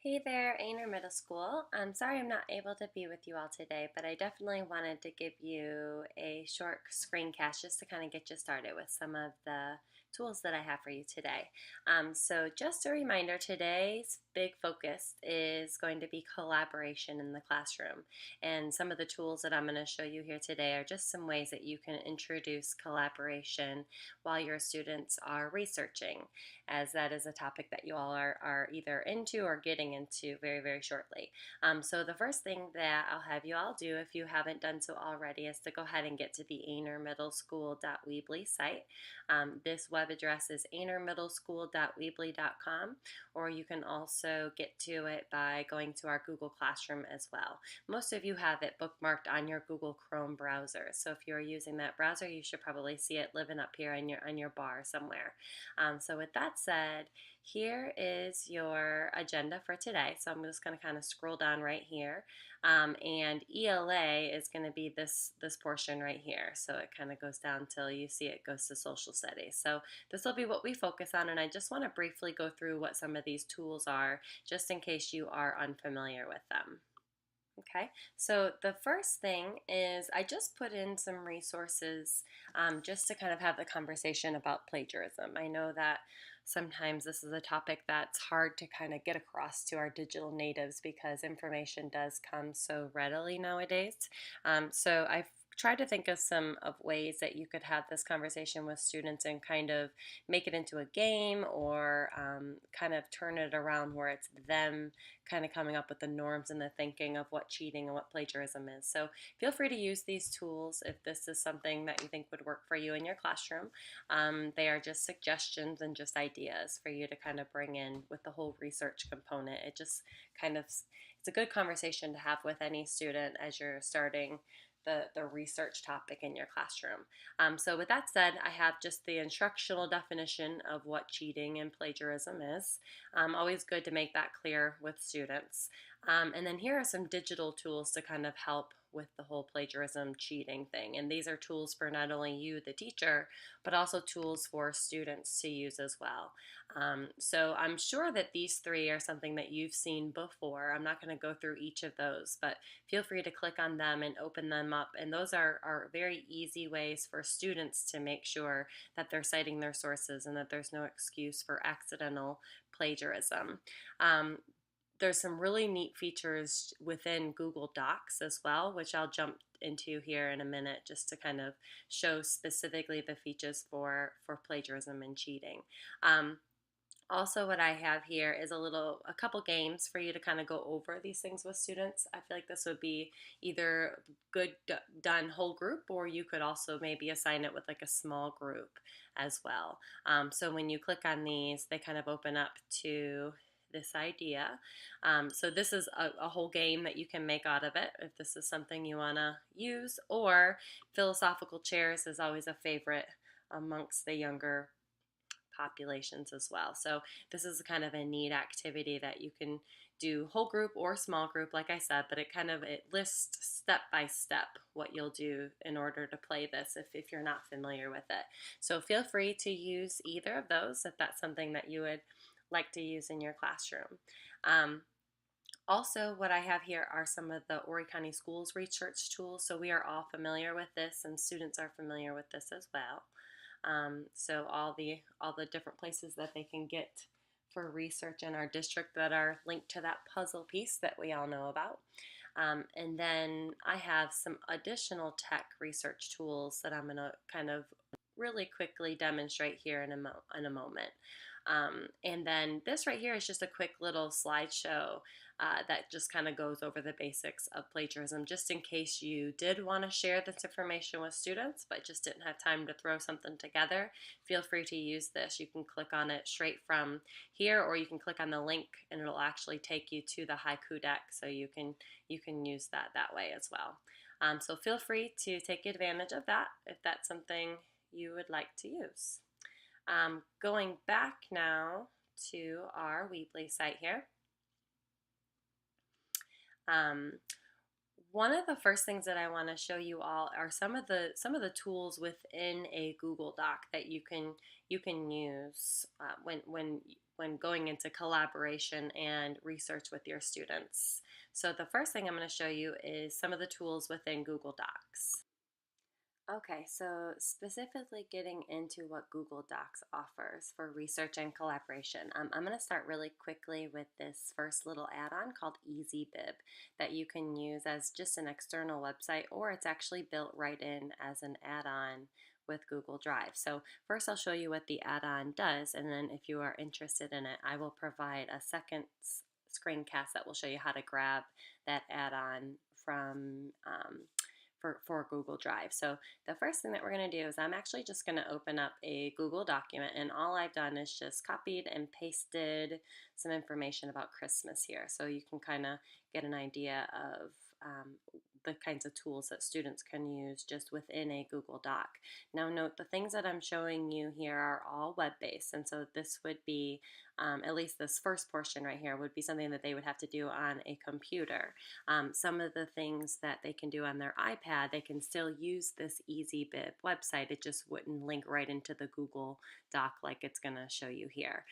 Hey there, Ainer Middle School. I'm sorry I'm not able to be with you all today, but I definitely wanted to give you a short screencast just to kind of get you started with some of the tools that I have for you today. So just a reminder, today's big focus is going to be collaboration in the classroom. And some of the tools that I'm going to show you here today are just some ways that you can introduce collaboration while your students are researching, as that is a topic that you all are either into or getting into very, very shortly. So the first thing that I'll have you all do, if you haven't done so already, is to go ahead and get to the ainermiddleschool.weebly site. This web address is ainermiddleschool.weebly.com, or you can also get to it by going to our Google Classroom as well. Most of you have it bookmarked on your Google Chrome browser, so if you're using that browser, you should probably see it living up here on your bar somewhere. So with that said, here is your agenda for today. So I'm just going to kind of scroll down right here. And ELA is going to be this portion right here. So it kind of goes down till you see it goes to social studies. So this will be what we focus on, and I just want to briefly go through what some of these tools are, just in case you are unfamiliar with them. Okay, so the first thing is I just put in some resources just to kind of have the conversation about plagiarism. I know that sometimes this is a topic that's hard to kind of get across to our digital natives because information does come so readily nowadays. So I've tried to think of some of ways that you could have this conversation with students and kind of make it into a game, or kind of turn it around where it's them kind of coming up with the norms and the thinking of what cheating and what plagiarism is. So feel free to use these tools if this is something that you think would work for you in your classroom. They are just suggestions and just ideas for you to kind of bring in with the whole research component. It just kind of, it's a good conversation to have with any student as you're starting the research topic in your classroom. So with that said, I have just the instructional definition of what cheating and plagiarism is. Always good to make that clear with students. And then here are some digital tools to kind of help with the whole plagiarism cheating thing. And these are tools for not only you, the teacher, but also tools for students to use as well. So I'm sure that these three are something that you've seen before. I'm not going to go through each of those, but feel free to click on them and open them up. And those are very easy ways for students to make sure that they're citing their sources and that there's no excuse for accidental plagiarism. There's some really neat features within Google Docs as well, which I'll jump into here in a minute just to kind of show specifically the features for plagiarism and cheating. Also, what I have here is a couple games for you to kind of go over these things with students. I feel like this would be either good done whole group, or you could also maybe assign it with like a small group as well. So when you click on these, they kind of open up to this idea. So this is a whole game that you can make out of it if this is something you want to use, or philosophical chairs is always a favorite amongst the younger populations as well. So this is kind of a neat activity that you can do whole group or small group, like I said, but it lists step by step what you'll do in order to play this if you're not familiar with it. So feel free to use either of those if that's something that you would like to use in your classroom. Also, what I have here are some of the Horry County Schools research tools. So we are all familiar with this, and students are familiar with this as well. So all the different places that they can get for research in our district that are linked to that puzzle piece that we all know about. And then I have some additional tech research tools that I'm going to kind of really quickly demonstrate here in a moment. And then this right here is just a quick little slideshow that just kind of goes over the basics of plagiarism, just in case you did want to share this information with students but just didn't have time to throw something together. Feel free to use this. You can click on it straight from here, or you can click on the link and it'll actually take you to the haiku deck, so you can use that way as well. So feel free to take advantage of that if that's something you would like to use. Going back now to our Weebly site here. One of the first things that I want to show you all are some of the tools within a Google Doc that you can use when going into collaboration and research with your students. So the first thing I'm going to show you is some of the tools within Google Docs. Okay, so specifically getting into what Google Docs offers for research and collaboration, I'm going to start really quickly with this first little add-on called Easybib that you can use as just an external website, or it's actually built right in as an add-on with Google Drive. So first I'll show you what the add-on does, and then if you are interested in it, I will provide a second screencast that will show you how to grab that add-on from for Google Drive. So the first thing that we're going to do is I'm actually just going to open up a Google document, and all I've done is just copied and pasted some information about Christmas here, so you can kind of get an idea of the kinds of tools that students can use just within a Google Doc. Now note, the things that I'm showing you here are all web-based, and so this would be, at least this first portion right here, would be something that they would have to do on a computer. Some of the things that they can do on their iPad, they can still use this Easybib website. It just wouldn't link right into the Google Doc like it's going to show you here.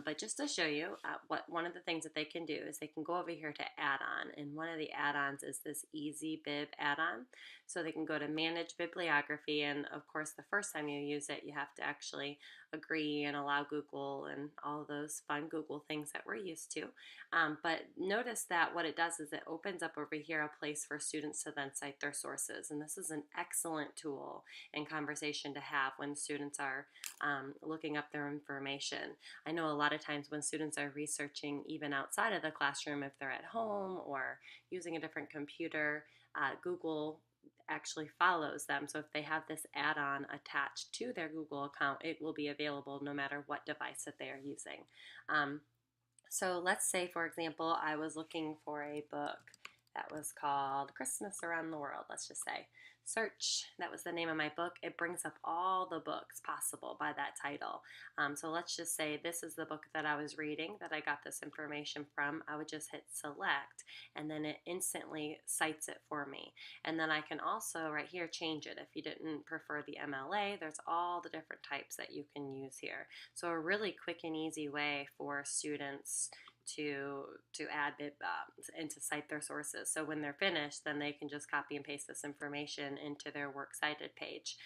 But just to show you, what one of the things that they can do is they can go over here to add-on, and one of the add-ons is this Easybib Add-on. So they can go to Manage Bibliography, and of course the first time you use it, you have to actually agree and allow Google and all those fun Google things that we're used to. But notice that what it does is it opens up over here a place for students to then cite their sources, and this is an excellent tool and conversation to have when students are looking up their information. I know a lot of times when students are researching even outside of the classroom, if they're at home or using a different computer, Google actually follows them. So if they have this add-on attached to their Google account, it will be available no matter what device that they are using. So let's say, for example, I was looking for a book that was called Christmas Around the World, let's just say. Search, that was the name of my book. It brings up all the books possible by that title. So let's just say this is the book that I was reading, that I got this information from. I would just hit select, and then it instantly cites it for me. And then I can also right here change it. If you didn't prefer the MLA, there's all the different types that you can use here. So a really quick and easy way for students to add and to cite their sources. So when they're finished, then they can just copy and paste this information into their works cited page.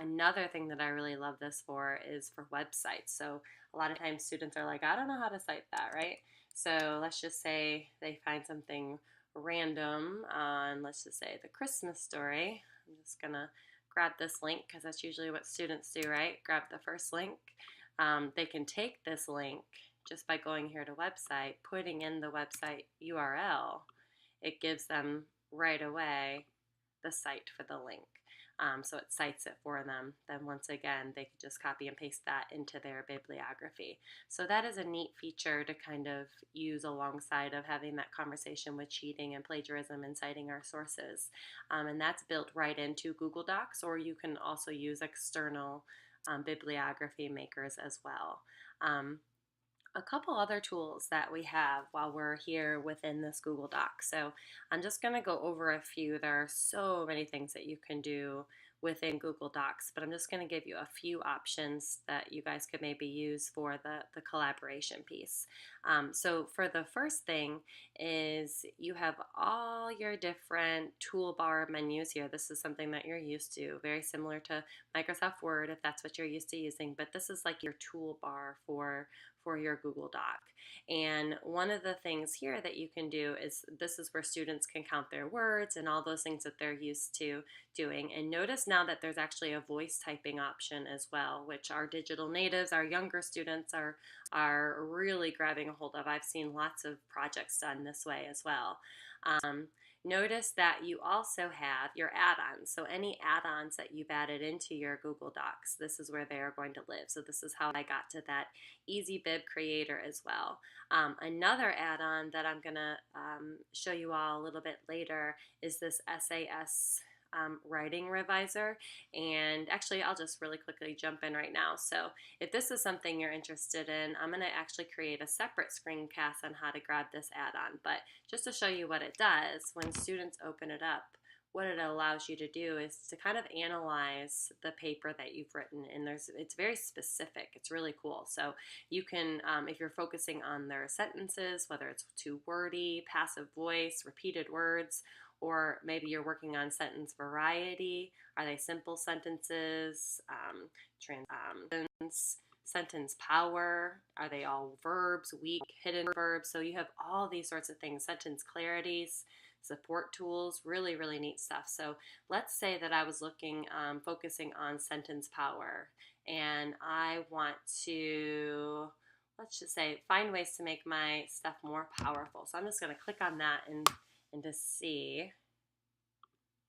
Another thing that I really love this for is for websites. So a lot of times students are like, I don't know how to cite that, right? So let's just say they find something random on, let's just say, the Christmas story. I'm just gonna grab this link because that's usually what students do, right? Grab the first link. They can take this link just by going here to website, putting in the website URL. It gives them right away the site for the link. So it cites it for them. Then once again, they could just copy and paste that into their bibliography. So that is a neat feature to kind of use alongside of having that conversation with cheating and plagiarism and citing our sources. And that's built right into Google Docs, or you can also use external bibliography makers as well. A couple other tools that we have while we're here within this Google Doc. So I'm just going to go over a few. There are so many things that you can do within Google Docs, but I'm just going to give you a few options that you guys could maybe use for the collaboration piece. So for the first thing is you have all your different toolbar menus here. This is something that you're used to, very similar to Microsoft Word if that's what you're used to using, but this is like your toolbar for your Google Doc. And one of the things here that you can do is this is where students can count their words and all those things that they're used to doing. And notice now that there's actually a voice typing option as well, which our digital natives, our younger students are really grabbing a hold of. I've seen lots of projects done this way as well. Notice that you also have your add-ons. So any add-ons that you've added into your Google Docs, this is where they are going to live. So this is how I got to that Easybib Creator as well. Another add-on that I'm going to show you all a little bit later is this SAS writing reviser. And actually, I'll just really quickly jump in right now. So if this is something you're interested in, I'm going to actually create a separate screencast on how to grab this add-on. But just to show you what it does, when students open it up, what it allows you to do is to kind of analyze the paper that you've written, and it's very specific. It's really cool. So you can, if you're focusing on their sentences, whether it's too wordy, passive voice, repeated words, or maybe you're working on sentence variety. Are they simple sentences, sentence power? Are they all verbs, weak, hidden verbs? So you have all these sorts of things, sentence clarities, support tools, really, really neat stuff. So let's say that I was focusing on sentence power, and I want to, let's just say, find ways to make my stuff more powerful. So I'm just going to click on that and to see.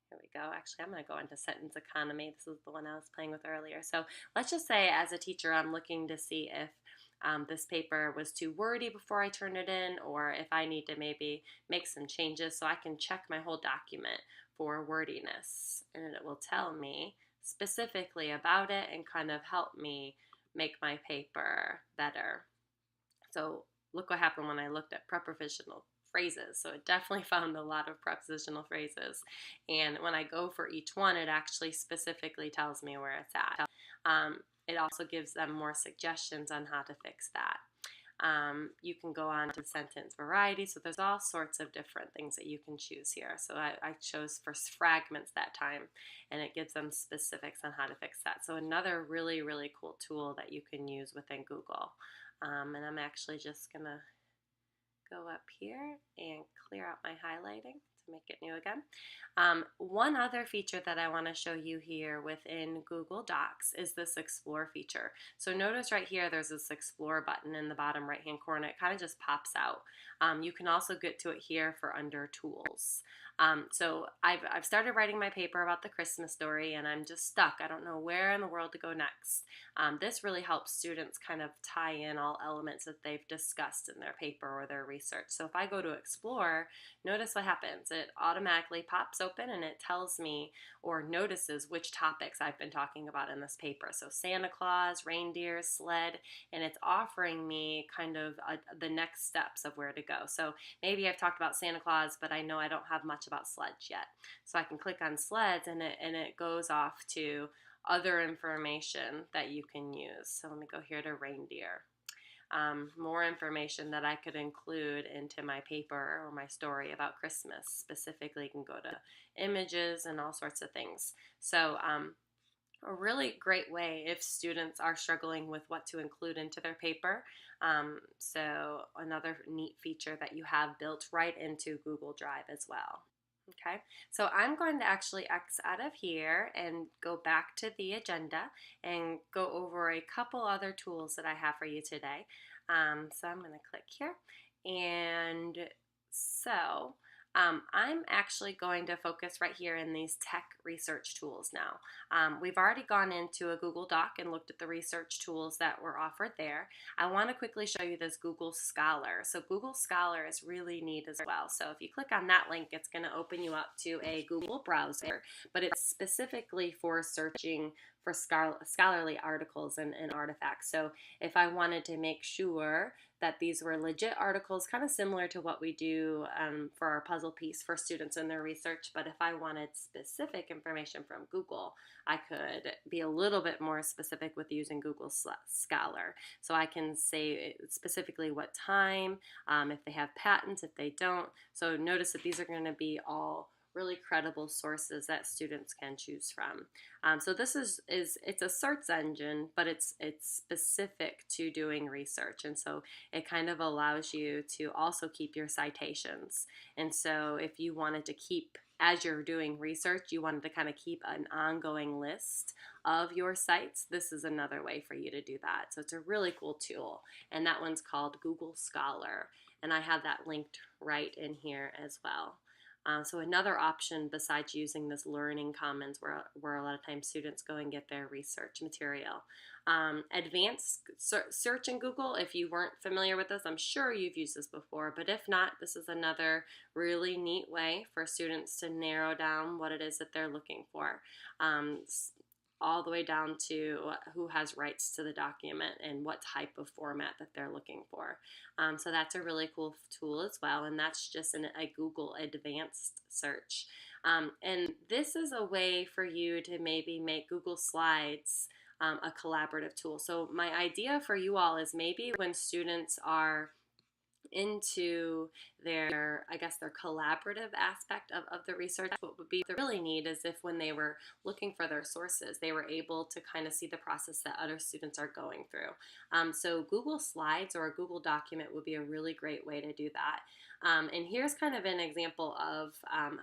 Here we go. Actually, I'm going to go into sentence economy. This is the one I was playing with earlier. So let's just say as a teacher, I'm looking to see if this paper was too wordy before I turn it in, or if I need to maybe make some changes, so I can check my whole document for wordiness, and it will tell me specifically about it and kind of help me make my paper better. So look what happened when I looked at prepositional phrases. So it definitely found a lot of prepositional phrases, and when I go for each one, it actually specifically tells me where it's at. It also gives them more suggestions on how to fix that. You can go on to sentence variety. So there's all sorts of different things that you can choose here. So I chose for fragments that time, and it gives them specifics on how to fix that. So another really, really cool tool that you can use within Google. And I'm actually just going to go up here and clear out my highlighting to make it new again. One other feature that I want to show you here within Google Docs is this Explore feature. So notice right here there's this Explore button in the bottom right hand corner. It kind of just pops out. You can also get to it here for under Tools. So I've started writing my paper about the Christmas story, and I'm just stuck. I don't know where in the world to go next. This really helps students kind of tie in all elements that they've discussed in their paper or their research. So if I go to Explore, notice what happens. It automatically pops open and it tells me or notices which topics I've been talking about in this paper. So Santa Claus, reindeer, sled, and it's offering me kind of the next steps of where to go. So maybe I've talked about Santa Claus, but I know I don't have much about sleds yet. So I can click on sleds, and it goes off to other information that you can use. So let me go here to reindeer. More information that I could include into my paper or my story about Christmas. Specifically, you can go to images and all sorts of things. So a really great way if students are struggling with what to include into their paper. So another neat feature that you have built right into Google Drive as well. Okay, so I'm going to actually X out of here and go back to the agenda and go over a couple other tools that I have for you today. So I'm going to click here, and so I'm actually going to focus right here in these tech research tools now. We've already gone into a Google Doc and looked at the research tools that were offered there. I want to quickly show you this Google Scholar. So Google Scholar is really neat as well. So if you click on that link, it's going to open you up to a Google browser, but it's specifically for searching for scholarly articles and artifacts. So if I wanted to make sure that these were legit articles, kind of similar to what we do for our puzzle piece for students in their research, but if I wanted specific information from Google, I could be a little bit more specific with using Google Scholar. So I can say specifically what time, if they have patents, if they don't. So notice that these are going to be all really credible sources that students can choose from. So this it's a search engine, but it's specific to doing research, and so it kind of allows you to also keep your citations. And so if you wanted to keep, as you're doing research, you wanted to kind of keep an ongoing list of your sites, this is another way for you to do that. So it's a really cool tool, and that one's called Google Scholar, and I have that linked right in here as well. So another option besides using this Learning Commons where a lot of times students go and get their research material. Advanced search in Google, if you weren't familiar with this, I'm sure you've used this before, but if not, this is another really neat way for students to narrow down what it is that they're looking for. All the way down to who has rights to the document and what type of format that they're looking for. So that's a really cool tool as well, and that's just a Google Advanced Search. And this is a way for you to maybe make Google Slides a collaborative tool. So my idea for you all is maybe when students are into their, I guess, their collaborative aspect of the research, what would be really neat is if when they were looking for their sources, they were able to kind of see the process that other students are going through. So Google Slides or a Google document would be a really great way to do that. And here's kind of an example of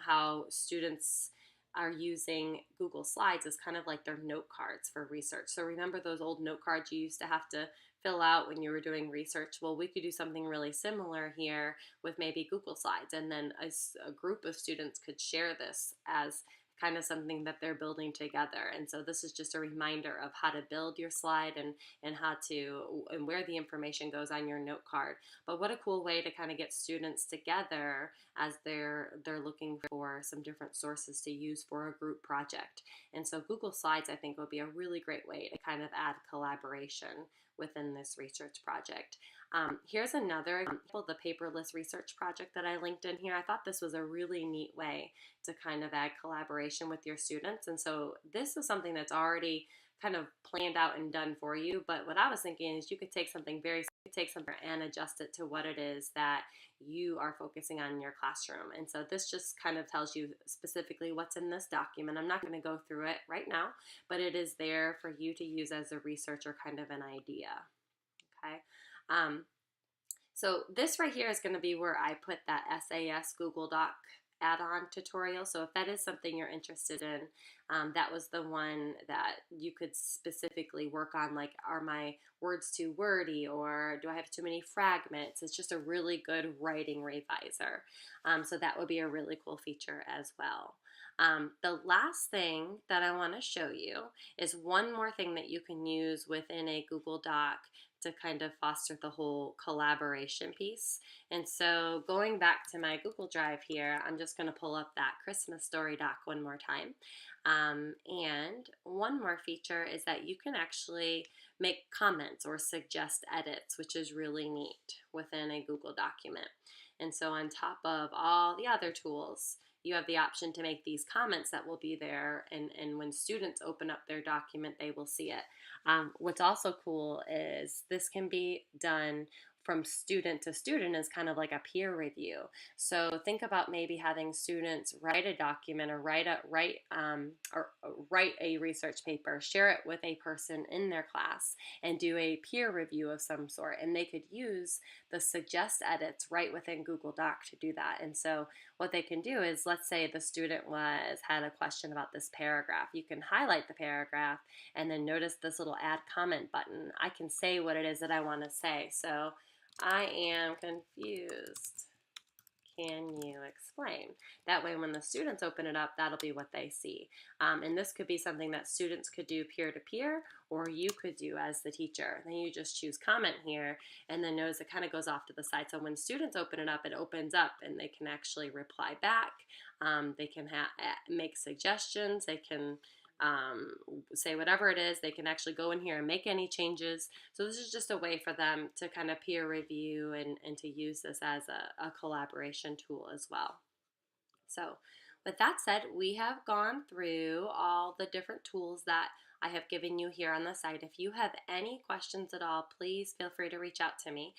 how students are using Google Slides as kind of like their note cards for research. So remember those old note cards you used to have to fill out when you were doing research? Well, we could do something really similar here with maybe Google Slides, and then a group of students could share this as kind of something that they're building together. And so this is just a reminder of how to build your slide and how to and where the information goes on your note card. But what a cool way to kind of get students together as they're looking for some different sources to use for a group project. And so Google Slides, I think, would be a really great way to kind of add collaboration within this research project. Here's another example, the paperless research project that I linked in here. I thought this was a really neat way to kind of add collaboration with your students. And so this is something that's already kind of planned out and done for you. But what I was thinking is you could take something and adjust it to what it is that you are focusing on in your classroom. And so this just kind of tells you specifically what's in this document. I'm not going to go through it right now, but it is there for you to use as a researcher, kind of an idea. Okay. So this right here is going to be where I put that SAS Google Doc add-on tutorial. So if that is something you're interested in, that was the one that you could specifically work on, like, are my words too wordy, or do I have too many fragments? It's just a really good writing reviser. So that would be a really cool feature as well. The last thing that I want to show you is one more thing that you can use within a Google Doc to kind of foster the whole collaboration piece. And so going back to my Google Drive here, I'm just going to pull up that Christmas story doc one more time. And one more feature is that you can actually make comments or suggest edits, which is really neat within a Google document. And so on top of all the other tools, you have the option to make these comments that will be there, and when students open up their document, they will see it. What's also cool is this can be done from student to student as kind of like a peer review. So think about maybe having students write a document or write a research paper, share it with a person in their class, and do a peer review of some sort. And they could use the suggest edits right within Google Doc to do that. And so what they can do is, let's say the student had a question about this paragraph. You can highlight the paragraph and then notice this little add comment button. I can say what it is that I want to say. So, I am confused. Can you explain? That way when the students open it up, that'll be what they see. And this could be something that students could do peer-to-peer, or you could do as the teacher. Then you just choose comment here, and then notice it kind of goes off to the side. So when students open it up, it opens up and they can actually reply back. They can make suggestions. They can say whatever it is. They can actually go in here and make any changes. So this is just a way for them to kind of peer review and to use this as a collaboration tool as well. So with that said, we have gone through all the different tools that I have given you here on the site. If you have any questions at all, please feel free to reach out to me.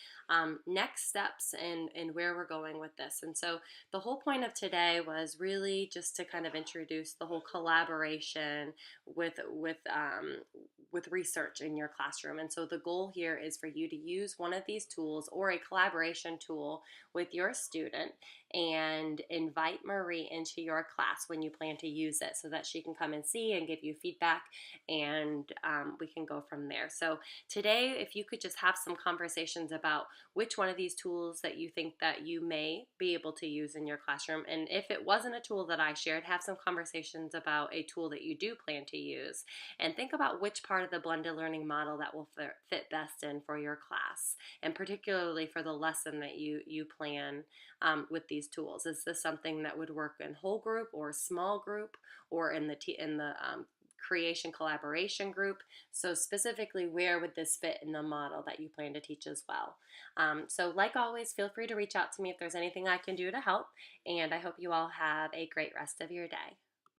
Next steps and where we're going with this. And so the whole point of today was really just to kind of introduce the whole collaboration with research in your classroom. And so the goal here is for you to use one of these tools or a collaboration tool with your student and invite Marie into your class when you plan to use it, so that she can come and see and give you feedback and we can go from there. So today, if you could just have some conversations about which one of these tools that you think that you may be able to use in your classroom, and if it wasn't a tool that I shared, have some conversations about a tool that you do plan to use, and think about which part of the blended learning model that will fit best in for your class, and particularly for the lesson that you plan with these tools. Is this something that would work in whole group or small group, or in the creation collaboration group? So specifically, where would this fit in the model that you plan to teach as well? So like always, feel free to reach out to me if there's anything I can do to help, and I hope you all have a great rest of your day.